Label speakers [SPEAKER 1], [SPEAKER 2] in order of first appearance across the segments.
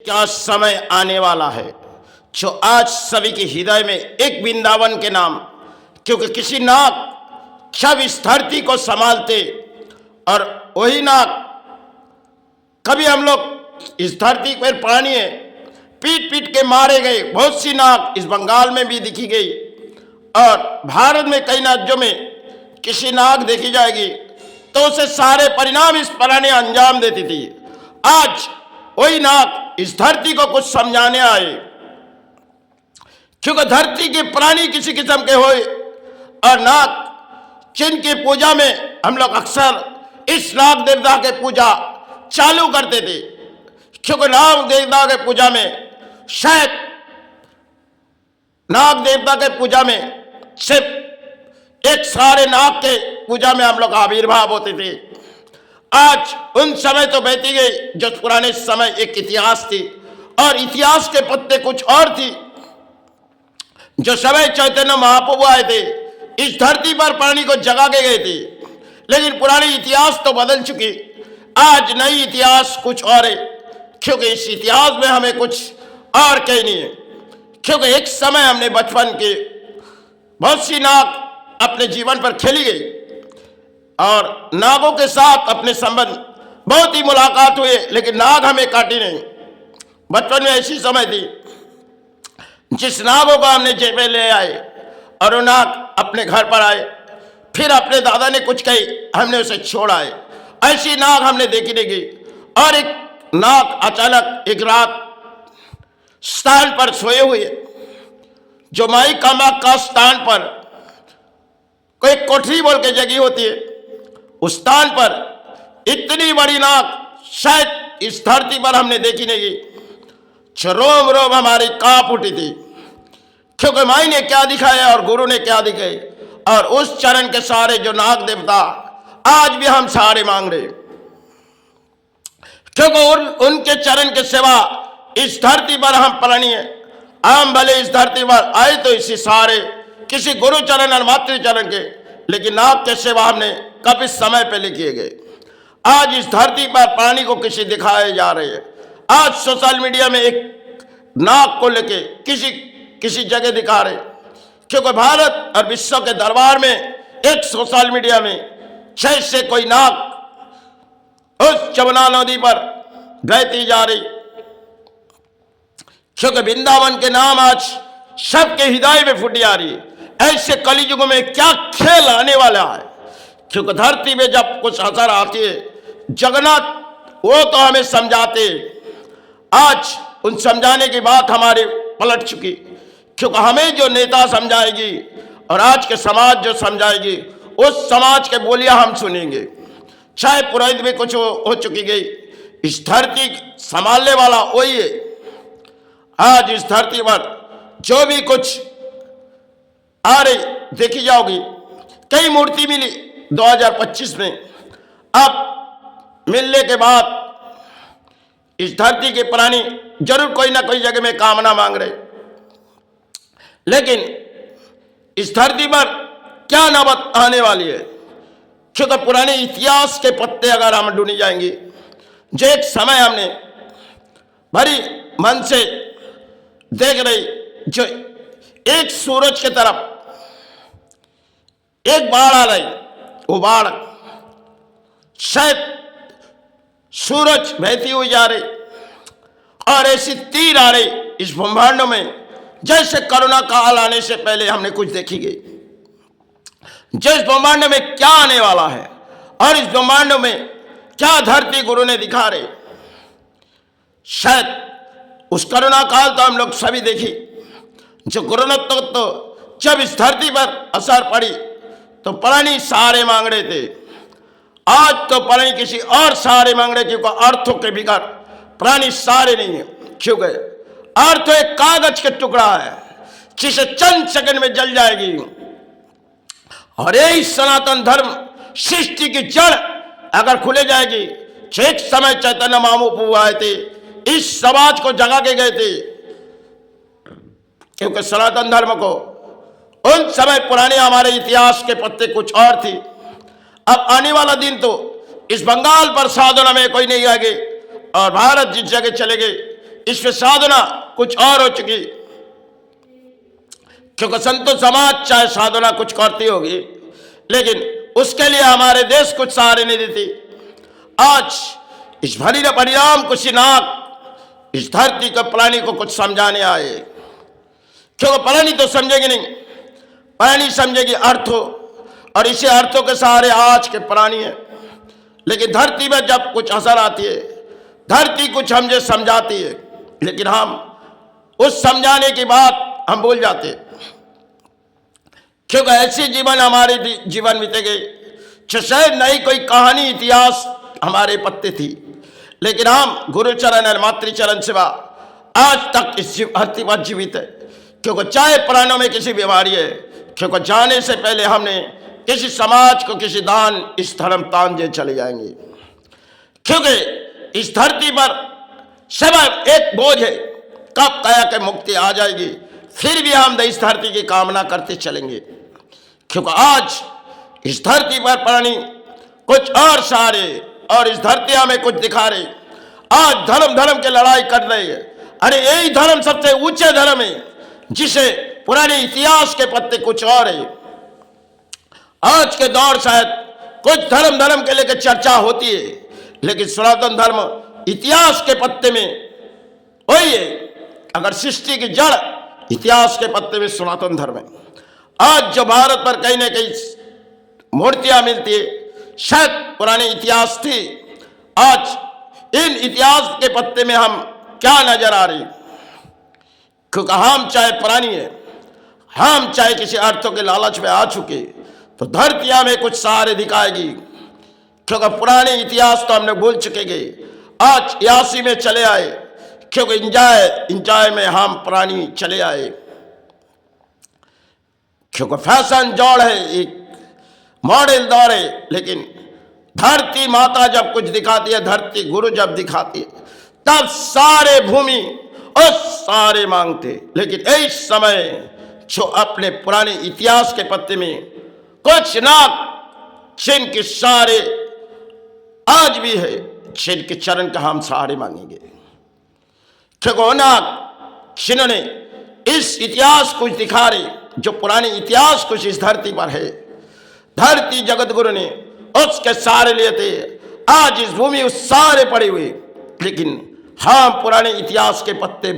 [SPEAKER 1] क्या समय आने वाला है जो आज सभी के हृदय में एक वृंदावन के नाम, क्योंकि किसी नाग जब इस धरती को संभालते और वही नाग, कभी हम लोग इस धरती पर पानी है पीट पीट के मारे गए, बहुत सी नाग इस बंगाल में भी दिखी गई और भारत में कई राज्यों में किसी नाग देखी जाएगी तो उसे सारे परिणाम इस प्राणी अंजाम देती थी। आज वही नाग इस धरती को कुछ समझाने आए, क्योंकि धरती के प्राणी किसी किस्म के होए और नाग जिनकी पूजा में हम लोग अक्सर इस नाग देवता के पूजा चालू करते थे, क्योंकि नाग देवता के पूजा में शायद नाग देवता के पूजा में सिर्फ एक सारे नाग के पूजा में हम लोग आविर्भाव होते थे। आज उन समय तो बहती गई जो पुराने समय एक इतिहास थी और इतिहास के पत्ते कुछ और थी। जो समय चैतन्य महाप्रभु आए थे इस धरती पर प्राणी को जगा के गए थे, लेकिन पुरानी इतिहास तो बदल चुकी। आज नई इतिहास कुछ और है, क्योंकि इस इतिहास में हमें कुछ और कहनी है। क्योंकि एक समय हमने बचपन के बहुत सी नाग अपने जीवन पर खेली गई और नागों के साथ अपने संबंध बहुत ही मुलाकात हुए, लेकिन नाग हमें काटी नहीं। बचपन में ऐसी समय थी जिस नागों को हमने जेब में ले आए और वो नाग अपने घर पर आए, फिर अपने दादा ने कुछ कही, हमने उसे छोड़ आए। ऐसी नाग हमने देखी नहीं गई। और एक नाग अचानक एक रात स्थान पर सोए हुए, जो माई कामाख्या स्थान पर कोई कोठरी बोल के जगह होती है, उस स्थान पर इतनी बड़ी नाग शायद इस धरती पर हमने देखी नहीं गई। रोम रोम हमारी कांप उठी थी, क्योंकि माई ने क्या दिखाया और गुरु ने क्या दिखाए। और उस चरण के सहारे जो नाग देवता आज भी हम सहारे मांग रहे, क्योंकि उनके चरण के सिवा इस धरती पर हम प्राणी हैं। हम भले इस धरती पर आए तो इसी सहारे किसी गुरु चरण और मातृ चरण के, लेकिन नाग के सेवा हमने कब इस समय पहले किए गए। आज इस धरती पर प्राणी को किसी दिखाए जा रहे हैं। आज सोशल मीडिया में एक नाग को लेके किसी जगह दिखा रहे, क्योंकि भारत और विश्व के दरबार में एक सोशल मीडिया में जैसे कोई नाग उस जमुना नदी पर बहती जा रही, क्योंकि वृंदावन के नाम आज सबके हृदय में फूटी आ रही है। ऐसे कलयुग में क्या खेल आने वाला है, क्योंकि धरती में जब कुछ असर आती है, जगन्नाथ वो तो हमें समझाते, आज उन समझाने की बात हमारे पलट चुकी, क्योंकि हमें जो नेता समझाएगी और आज के समाज जो समझाएगी उस समाज के बोलियां हम सुनेंगे। चाहे पुरोहित में कुछ हो चुकी गई, इस धरती संभालने वाला वही है। आज इस धरती पर जो भी कुछ आ रही देखी जाओगी, कई मूर्ति मिली 2025 में, अब मिलने के बाद इस धरती के प्राणी जरूर कोई ना कोई जगह में कामना मांग रहे, लेकिन इस धरती पर क्या नौबत आने वाली है, क्योंकि पुराने इतिहास के पत्ते अगर हम ढूंढी जाएंगे, जो एक समय हमने भरी मन से देख रही, जो एक सूरज की तरफ एक बाढ़ आ रही, वो बाढ़ शायद सूरज बहती हुई जा रही और ऐसी तीर आ रही इस ब्रह्मांड में, जैसे कोरोना काल आने से पहले हमने कुछ देखी गई। जिस ब्रह्मांड में क्या आने वाला है और इस ब्रह्मांड में क्या धरती गुरु ने दिखा रहे, शायद उस कोरोना काल तो हम लोग सभी देखी। जो कोरोना तो जब इस धरती पर असर पड़ी तो प्राणी सहारे मांग रहे थे, आज तो प्राणी किसी और सहारे मांग रहे, क्योंकि अर्थों के बिगड़ प्राणी सहारे नहीं है। क्योंकि अर्थ एक कागज के टुकड़ा है जिसे चंद सेकंड में जल जाएगी, और यही सनातन धर्म सृष्टि की जड़ अगर खुले जाएगी। एक समय चैतन्य महाप्रभु आए थे, इस समाज को जगा के गए थे, क्योंकि सनातन धर्म को उन समय पुराने हमारे इतिहास के पत्ते कुछ और थी। अब आने वाला दिन तो इस बंगाल पर साधना में कोई नहीं आएगी, और भारत जिस जगह चले गए इसमें साधना कुछ और हो चुकी, क्योंकि संतो समाज चाहे साधना कुछ करती होगी, लेकिन उसके लिए हमारे देश कुछ सहारे नहीं देती। आज इस भरी न परिणाम कुशीनाग इस धरती के प्राणी को कुछ समझाने आए, क्योंकि प्राणी तो समझेगी नहीं, प्राणी समझेगी अर्थों, और इसी अर्थों के सहारे आज के प्राणी है। लेकिन धरती में जब कुछ असर आती है, धरती कुछ हमसे समझाती है, लेकिन हम उस समझाने की बात हम भूल जाते, क्योंकि ऐसे जीवन हमारे जीवन बीते गए जो शायद नहीं कोई कहानी इतिहास हमारे पत्ते थी, लेकिन हम गुरुचरण और मातृचरण सेवा आज तक इस धरती पर जीवित है। क्योंकि चाहे प्राणों में किसी बीमारी है, क्योंकि जाने से पहले हमने किसी समाज को किसी दान इस धर्म तान दे चले जाएंगे, क्योंकि इस धरती पर सब एक बोझ है, कब काया के मुक्ति आ जाएगी, फिर भी हम इस धरती की कामना करते चलेंगे। क्योंकि आज इस धरती पर प्राणी कुछ और सहारे और इस धरती हमें कुछ दिखा रहे। आज धर्म धर्म की लड़ाई कर रहे हैं। अरे यही धर्म सबसे ऊंचे धर्म है, जिसे पुराने इतिहास के पत्ते कुछ और है। आज के दौर शायद कुछ धर्म धर्म के लेकर चर्चा होती है, लेकिन सनातन धर्म इतिहास के पत्ते में वही है। अगर सृष्टि की जड़ इतिहास के पत्ते में सनातन धर्म है। आज जो भारत पर कहीं ना कहीं मूर्तियां मिलती है, शायद पुराने इतिहास थी। आज इन इतिहास के पत्ते में हम क्या नजर आ रही, क्योंकि हम चाहे पुरानी है, हम चाहे किसी अर्थों के लालच में आ चुके, तो धरती हमें कुछ सहारे दिखाएगी, क्योंकि पुराने इतिहास तो हमने भूल चुके गए। आज 81 में चले आए, क्योंकि इंजॉय में हम पुरानी चले आए, क्योंकि फैशन जोड़ है, एक मॉडल दौर है। लेकिन धरती माता जब कुछ दिखाती है, धरती गुरु जब दिखाती है, तब सारे भूमि और सारे मांगते। लेकिन इस समय जो अपने पुराने इतिहास के पत्ते में कुछ ना जिनके सहारे आज भी है, जिनके चरण का हम सहारे मांगेंगे, क्योंकि ना जिन्होंने इस इतिहास कुछ दिखा रहे, जो पुराने इतिहास कुछ इस धरती पर है। धरती जगत गुरु ने उसके सहारे लिए थे, आज इस भूमि उस सहारे पड़े हुए, लेकिन हम पुराने इतिहास के पत्ते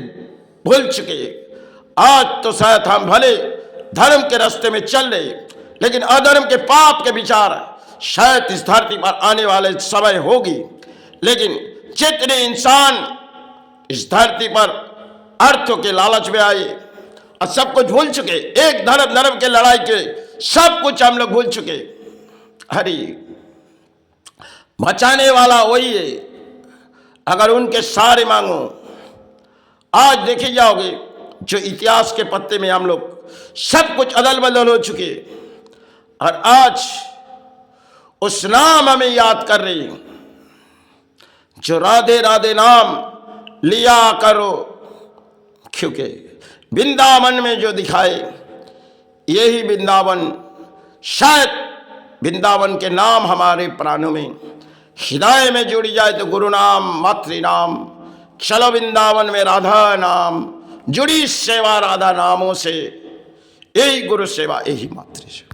[SPEAKER 1] भूल चुके। आज तो शायद हम भले धर्म के रास्ते में चल रहे, लेकिन अधर्म के पाप के विचार शायद इस धरती पर आने वाले समय होगी। लेकिन जितने इंसान इस धरती पर अर्थों के लालच में आए और सब कुछ भूल चुके, एक धर्म के लड़ाई के सब कुछ हम लोग भूल चुके। हरी बचाने वाला वही है, अगर उनके सहारे मांगो। आज देखे जाओगे जो इतिहास के पत्ते में हम लोग सब कुछ अदल बदल हो चुके, और आज उस नाम हमें याद कर रही है, जो राधे राधे नाम लिया करो, क्योंकि वृंदावन में जो दिखाए यही वृंदावन। शायद वृंदावन के नाम हमारे प्राणों में हृदय में जुड़ी जाए तो गुरु नाम मातृ नाम, चलो वृंदावन में राधा नाम, जुड़ी सेवा राधा नामों से, यही गुरु सेवा, यही मातृ सेवा।